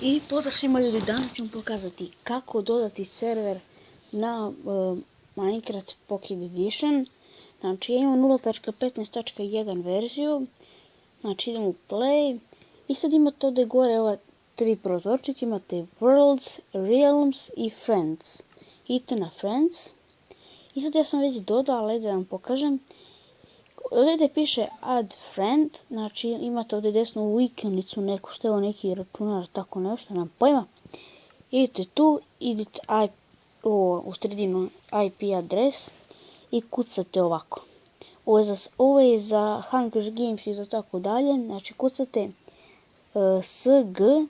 I pozdrav svima ljudi, danas ću vam pokazati kako dodati server na Minecraft Pocket Edition. Znači ja imam 0.15.1 verziju, znači idem u play i sad imate ovdje gore ova tri prozorčića, imate Worlds, Realms i Friends. Idete na Friends i sad ja sam već dodao, ali da vam pokažem. Ovdje piše add friend, znači imate ovdje desnu ikonicu neku, što je ovo neki računar, tako nešto, nemam pojma. Idete tu, idete u sredinu IP adres i kucate ovako. Ovo je za Hunger Games i za tako dalje, znači kucate sg.lbsg.net.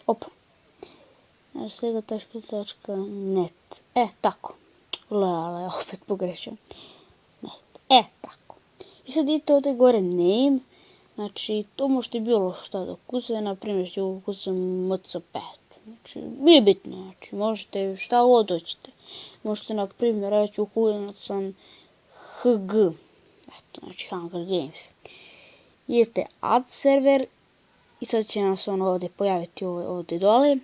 Opa. Sega.net. Tako. Lala, opet pogrešio. Net. Tako. I sad idete ovdje gore name. Znači, to možete bilo šta da kucate. Naprimjer, ću kucam MC5. Znači, nije bitno. Znači, možete šta god hoćete. Možete, naprimjer, reći kucam HG. Eto, znači, Hunger Games. Idete add server. I sad će nam se ono ovdje pojaviti ovdje dole.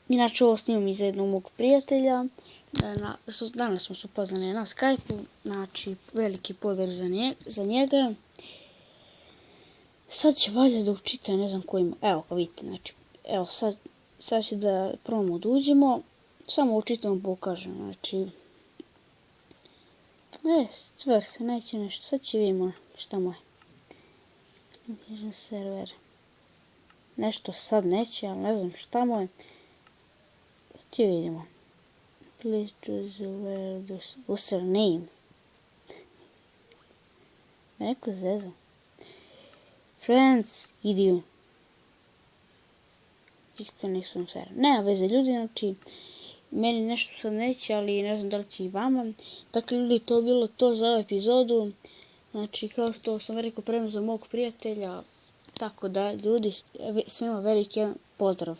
Inače ovo snimam iz jednog mog prijatelja. Danas smo se upoznali na Skype-u. Znači veliki pozdrav za njega. Sad će valjda da učite, ne znam kojim. Evo kao vidite, znači. Evo sad će da probamo da uđemo. Samo učitam vam pokažem. Znači. Stvar se neće nešto. Sad će vidimo šta mu je. Server. Nešto sad neće, ali ne znam šta mu je. Sad će vidimo. Please choose username. Neko zeza. Friends, idio. Nisam server. Nema veze ljudi, znači meni nešto sad neće, ali ne znam da li će i vama. Dakle ljudi, to bilo to za ovu epizodu. Znači kao što sam rekao prema za mog prijatelja. Tako da ljudi, svima veliki pozdrav.